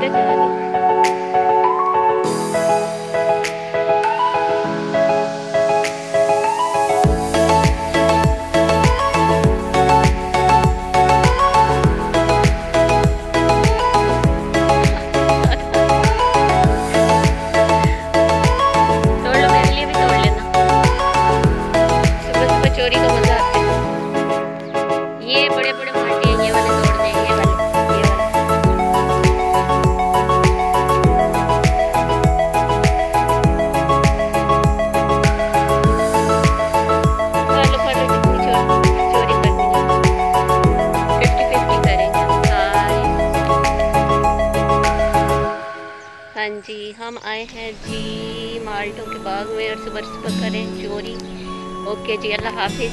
आगे से आगे। चोरी का मजा आता है। ये बड़े बड़े माल्टे ये वाले तोड़ने, ये वाले फलो फलो जितनी चोरी करनी है 50-50 करेंगे। हाँ जी, हम आए हैं जी माल्टों के बाग में और सुबह सुबह करें चोरी। ओके जी, अल्लाह हाफिज।